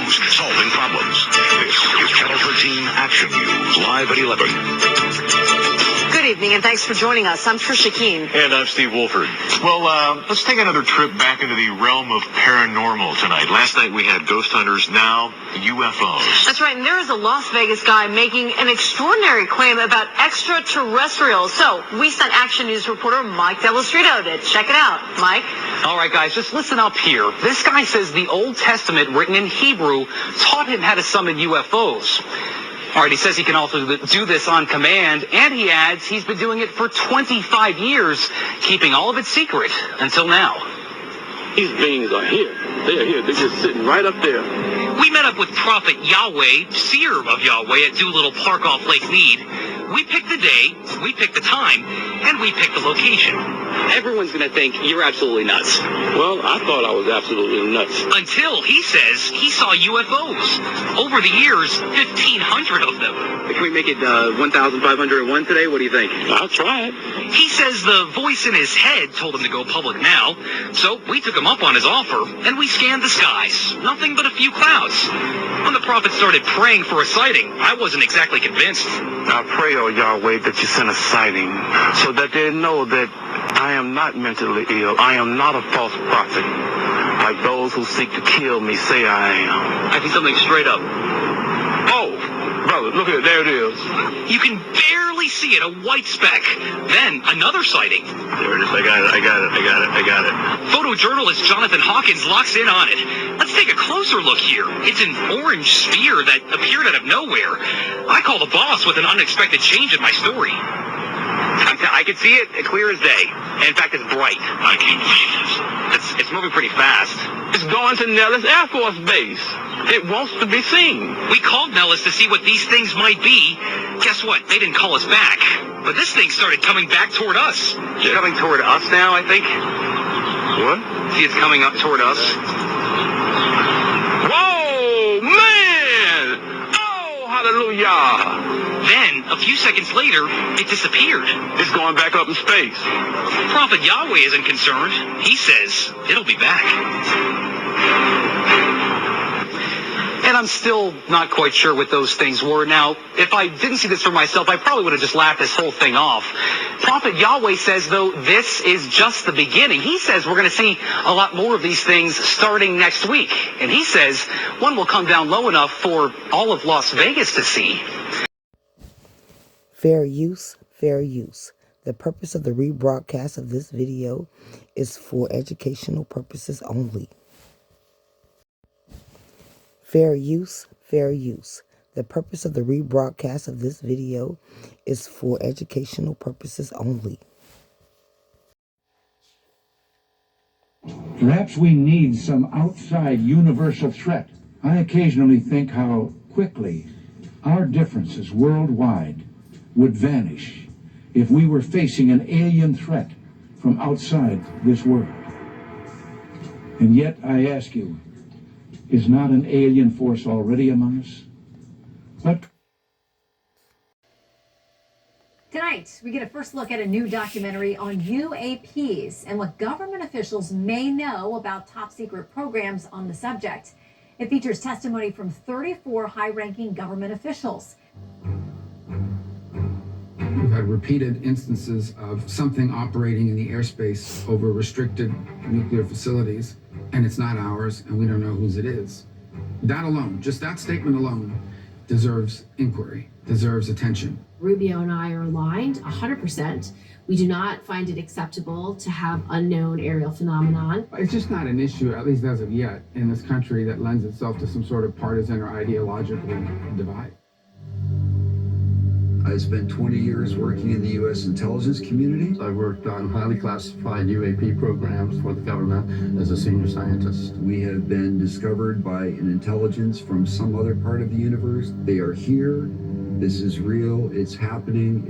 News, solving problems. This is Channel 13 Action News, live at 11. Good evening, and thanks for joining us. I'm Trisha Keene. And I'm Steve Wolford. Well, let's take another trip back into the realm of paranormal tonight. Last night we had ghost hunters, now UFOs. That's right, and there is a Las Vegas guy making an extraordinary claim about extraterrestrials. So we sent Action News reporter Mike Delastrito to check it out. Mike? All right, guys, just listen up here. This guy says the Old Testament, written in Hebrew, taught him how to summon UFOs. All right, he says he can also do this on command, and he adds he's been doing it for 25 years, keeping all of it secret until now. These beings are here. They are here. They're just sitting right up there. We met up with Prophet Yahweh, seer of Yahweh, at Doolittle Park off Lake Mead. We picked the day, we picked the time, and we picked the location. Everyone's going to think you're absolutely nuts. Well, I thought I was absolutely nuts. Until he says he saw UFOs. Over the years, 1,500 of them. Can we make it 1,501 today? What do you think? I'll try it. He says the voice in his head told him to go public now. So we took him up on his offer, and we scanned the skies. Nothing but a few clouds. When the prophet started praying for a sighting, I wasn't exactly convinced. I pray, O Yahweh, that you send a sighting so that they know that I am not mentally ill. I am not a false prophet, like those who seek to kill me say I am. I see something straight up. Oh, brother, look at it. There it is. You can barely see it, a white speck. Then another sighting. There it is. I got it. Photojournalist Jonathan Hawkins locks in on it. Let's take a closer look here. It's an orange sphere that appeared out of nowhere. I call the boss with an unexpected change in my story. I can see it clear as day. In fact, it's bright. I can't believe this. It's moving pretty fast. It's going to Nellis Air Force Base. It wants to be seen. We called Nellis to see what these things might be. Guess what? They didn't call us back. But this thing started coming back toward us. It's coming toward us now, I think. What? See, it's coming up toward us. Whoa, man! Oh, hallelujah! Then, a few seconds later, it disappeared. It's going back up in space. Prophet Yahweh isn't concerned. He says it'll be back. And I'm still not quite sure what those things were. Now, if I didn't see this for myself, I probably would have just laughed this whole thing off. Prophet Yahweh says, though, this is just the beginning. He says we're going to see a lot more of these things starting next week. And he says one will come down low enough for all of Las Vegas to see. Fair use, fair use. The purpose of the rebroadcast of this video is for educational purposes only. Fair use, fair use. The purpose of the rebroadcast of this video is for educational purposes only. Perhaps we need some outside universal threat. I occasionally think how quickly our differences worldwide would vanish if we were facing an alien threat from outside this world. And yet, I ask you, is not an alien force already among us? But tonight, we get a first look at a new documentary on UAPs and what government officials may know about top-secret programs on the subject. It features testimony from 34 high-ranking government officials. We've had repeated instances of something operating in the airspace over restricted nuclear facilities, and it's not ours, and we don't know whose it is. That alone, just that statement alone, deserves inquiry, deserves attention. Rubio and I are aligned 100%. We do not find it acceptable to have unknown aerial phenomenon. It's just not an issue, at least as of yet, in this country that lends itself to some sort of partisan or ideological divide. I spent 20 years working in the U.S. intelligence community. I worked on highly classified UAP programs for the government as a senior scientist. We have been discovered by an intelligence from some other part of the universe. They are here. This is real. It's happening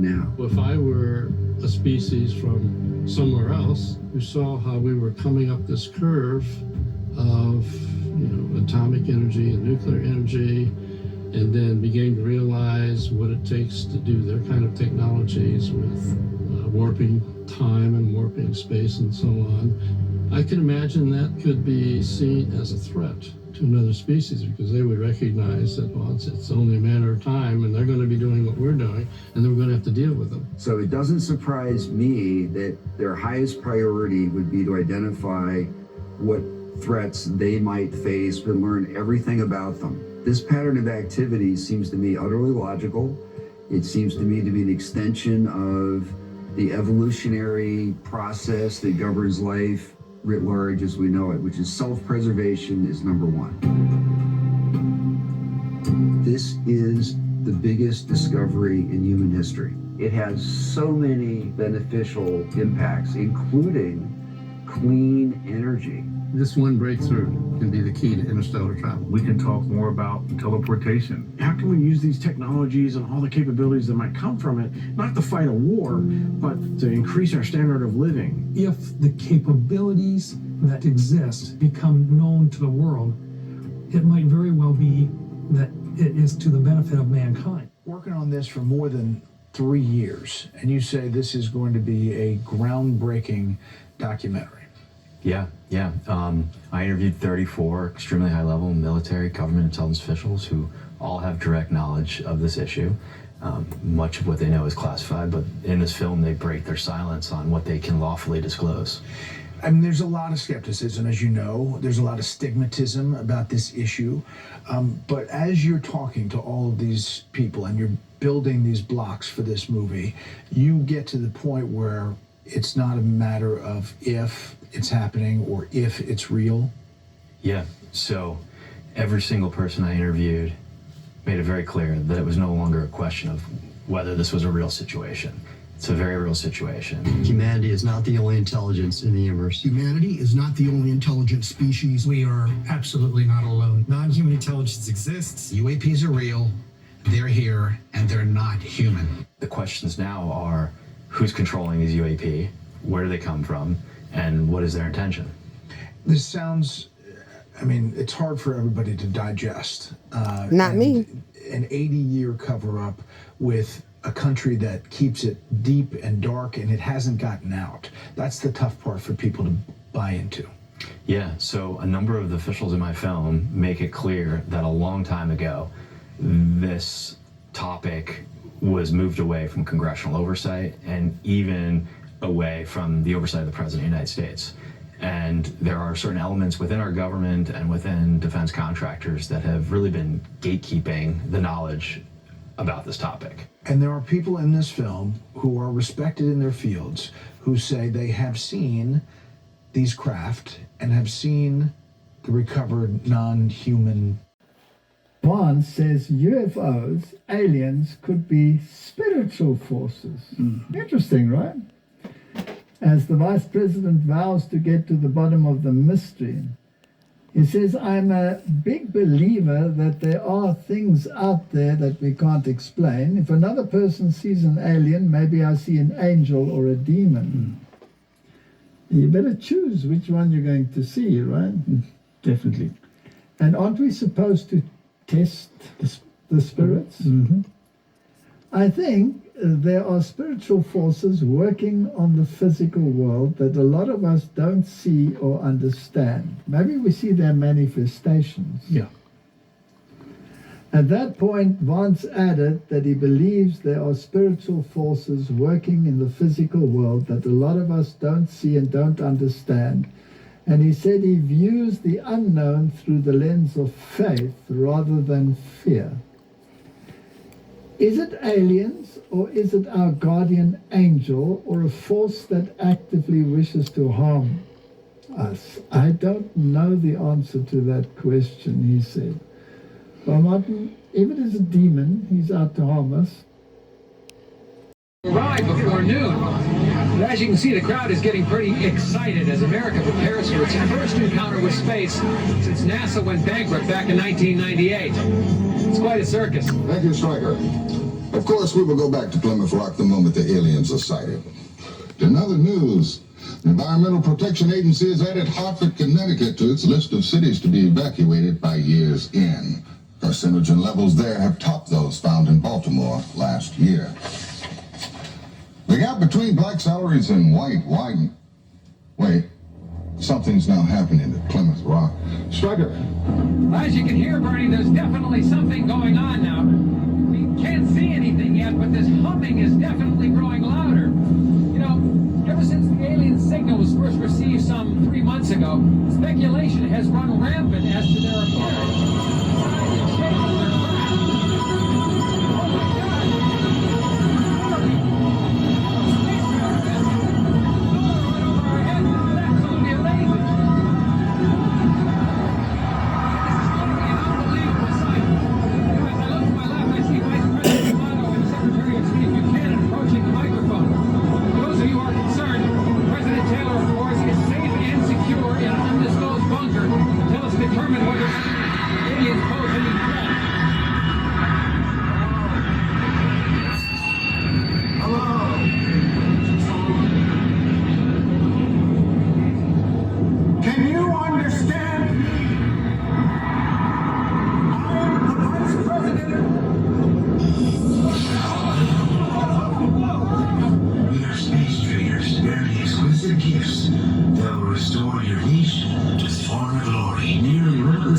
now. If I were a species from somewhere else who saw how we were coming up this curve of, atomic energy and nuclear energy, and then began to realize what it takes to do their kind of technologies with warping time and warping space and so on, I can imagine that could be seen as a threat to another species because they would recognize that, well, it's only a matter of time and they're going to be doing what we're doing and then we're going to have to deal with them. So it doesn't surprise me that their highest priority would be to identify what threats they might face and learn everything about them. This pattern of activity seems to me utterly logical. It seems to me to be an extension of the evolutionary process that governs life writ large as we know it, which is self-preservation is number one. This is the biggest discovery in human history. It has so many beneficial impacts, including clean energy. This one breakthrough can be the key to interstellar travel. We can talk more about teleportation. How can we use these technologies and all the capabilities that might come from it, not to fight a war, but to increase our standard of living? If the capabilities that exist become known to the world, it might very well be that it is to the benefit of mankind. Working on this for more than 3 years, and you say this is going to be a groundbreaking documentary. Yeah. I interviewed 34 extremely high-level military, government intelligence officials who all have direct knowledge of this issue. Much of what they know is classified, but in this film, they break their silence on what they can lawfully disclose. I mean, there's a lot of skepticism, as you know. There's a lot of stigmatism about this issue. But as you're talking to all of these people and you're building these blocks for this movie, you get to the point where it's not a matter of if it's happening or if it's real. Yeah, so every single person I interviewed made it very clear that it was no longer a question of whether this was a real situation. It's a very real situation. Humanity is not the only intelligence in the universe. Humanity is not the only intelligent species. We are absolutely not alone. Non-human intelligence exists. UAPs are real, they're here, and they're not human. The questions now are, who's controlling these UAP? Where do they come from? And what is their intention? This sounds, I mean, it's hard for everybody to digest. Not me. An 80-year cover-up with a country that keeps it deep and dark and it hasn't gotten out. That's the tough part for people to buy into. Yeah, so a number of the officials in my film make it clear that a long time ago, this topic was moved away from congressional oversight and even away from the oversight of the President of the United States. And there are certain elements within our government and within defense contractors that have really been gatekeeping the knowledge about this topic. And there are people in this film who are respected in their fields who say they have seen these craft and have seen the recovered non-human. Bond says UFOs, aliens, could be spiritual forces. Interesting, right? As the Vice President vows to get to the bottom of the mystery, he says, I'm a big believer that there are things out there that we can't explain. If another person sees an alien, maybe I see an angel or a demon. You better choose which one you're going to see, right? Definitely. And aren't we supposed to test the spirits? I think there are spiritual forces working on the physical world that a lot of us don't see or understand. Maybe we see their manifestations. Yeah. At that point, Vance added that he believes there are spiritual forces working in the physical world that a lot of us don't see and don't understand. And he said he views the unknown through the lens of faith rather than fear. Is it aliens, or is it our guardian angel, or a force that actively wishes to harm us? I don't know the answer to that question, he said. Well, Martin, if it is a demon, he's out to harm us. Right before noon. But as you can see, the crowd is getting pretty excited as America prepares for its first encounter with space since NASA went bankrupt back in 1998. It's quite a circus. Thank you, Stryker. Of course, we will go back to Plymouth Rock the moment the aliens are sighted. In other news, the Environmental Protection Agency has added Hartford, Connecticut to its list of cities to be evacuated by year's end. Carcinogen levels there have topped those found in Baltimore last year. The gap between black salaries and white widened. Wait, Something's now happening at Plymouth Rock. Striker. As you can hear, Bernie, there's definitely something going on now. We can't see anything yet, but this humming is definitely growing louder. You know, ever since the alien signal was first received some 3 months ago, speculation has run rampant as to their appearance.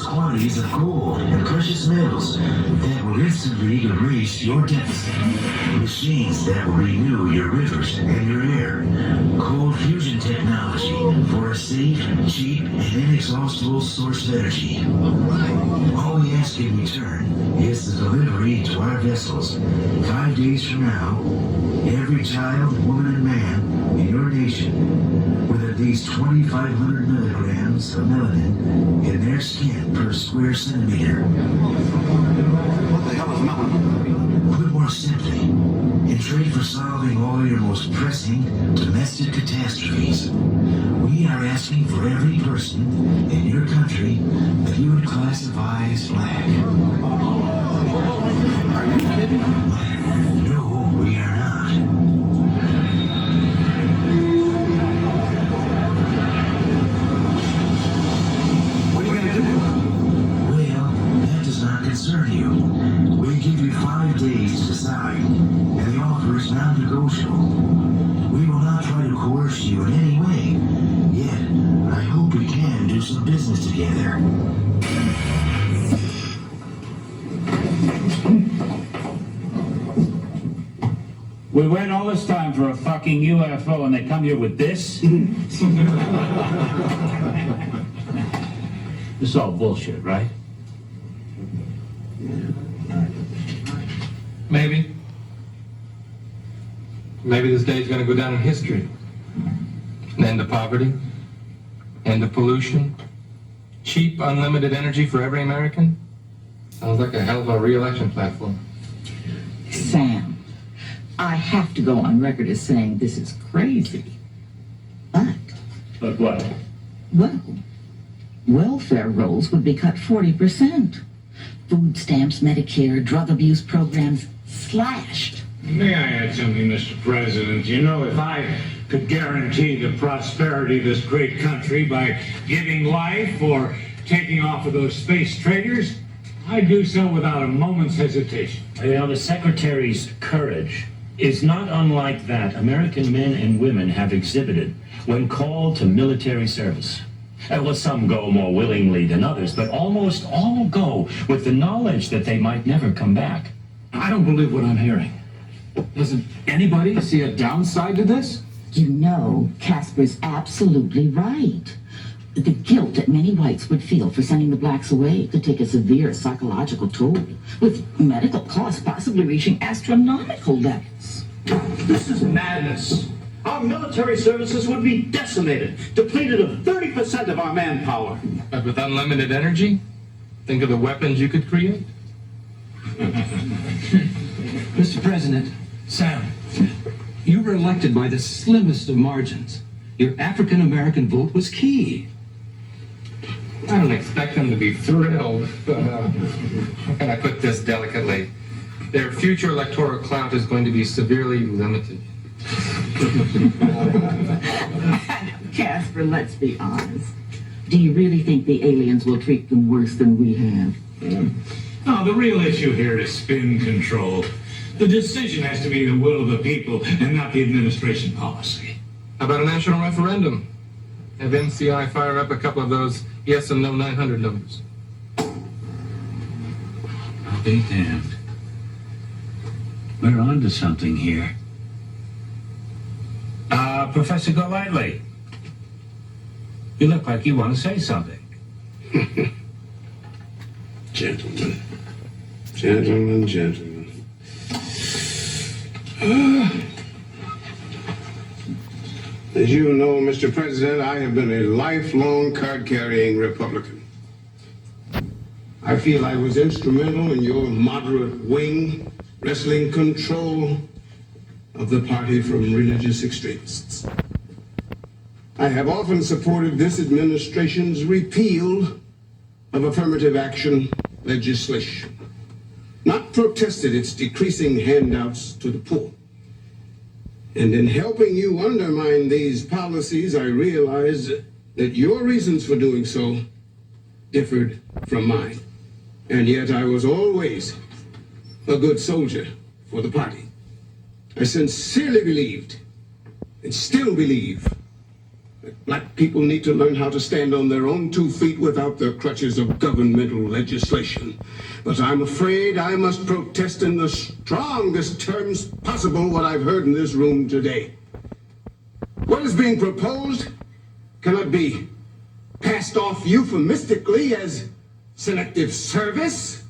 Quantities of gold and precious metals that will instantly erase your deficit. Machines that will renew your rivers and your air. Cold fusion technology for a safe, cheap, and inexhaustible source of energy. All we ask in return is the delivery to our vessels. 5 days from now, every child, woman, and man in your nation with at least 2,500 milligrams of melanin in their skin per square centimeter. What the hell is melanin? Put more simply, in trade for solving all your most pressing domestic catastrophes, we are asking for every person in your country that you would classify as black. Are you kidding? No, we are not. Concern you. We give you 5 days to decide, and the offer is non-negotiable. We will not try to coerce you in any way, yet I hope we can do some business together. We wait all this time for a fucking UFO and they come here with this? This is all bullshit, right? Maybe. Maybe this day is going to go down in history. An end to poverty, end to pollution, cheap, unlimited energy for every American. Sounds like a hell of a re-election platform. Sam, I have to go on record as saying this is crazy. But what? Well, welfare rolls would be cut 40%. Food stamps, Medicare, drug abuse programs slashed. May I add something, Mr. President? You know, if I could guarantee the prosperity of this great country by giving life or taking off of those space traders, I'd do so without a moment's hesitation. You know, the Secretary's courage is not unlike that American men and women have exhibited when called to military service. Well, some go more willingly than others, but almost all go with the knowledge that they might never come back. I don't believe what I'm hearing. Doesn't anybody see a downside to this? You know, Casper's absolutely right. The guilt that many whites would feel for sending the blacks away could take a severe psychological toll, with medical costs possibly reaching astronomical levels. This is madness. Our military services would be decimated, depleted of 30% of our manpower. But with unlimited energy, think of the weapons you could create. Mr. President, Sam, you were elected by the slimmest of margins. Your African-American vote was key. I don't expect them to be thrilled, but how can I put this delicately? Their future electoral clout is going to be severely limited. Casper, let's be honest. Do you really think the aliens will treat them worse than we have? No, the real issue here is spin control. The decision has to be the will of the people and not the administration policy. How about a national referendum? Have NCI fire up a couple of those yes and no 900 numbers. I'll be damned. We're on to something here. Professor Golightly, you look like you want to say something. Gentlemen. As you know, Mr. President, I have been a lifelong card-carrying Republican. I feel I was instrumental in your moderate wing wresting control of the party from religious extremists. I have often supported this administration's repeal of affirmative action legislation, not protested its decreasing handouts to the poor. And in helping you undermine these policies, I realized that your reasons for doing so differed from mine. And yet I was always a good soldier for the party. I sincerely believed, and still believe, that black people need to learn how to stand on their own 2 feet without the crutches of governmental legislation. But I'm afraid I must protest in the strongest terms possible what I've heard in this room today. What is being proposed cannot be passed off euphemistically as selective service.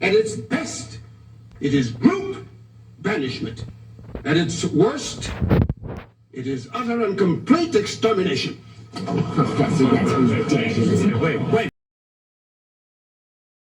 At its best, it is group banishment. At its worst, it is utter and complete extermination. Oh, Professor, that's ridiculous. Wait.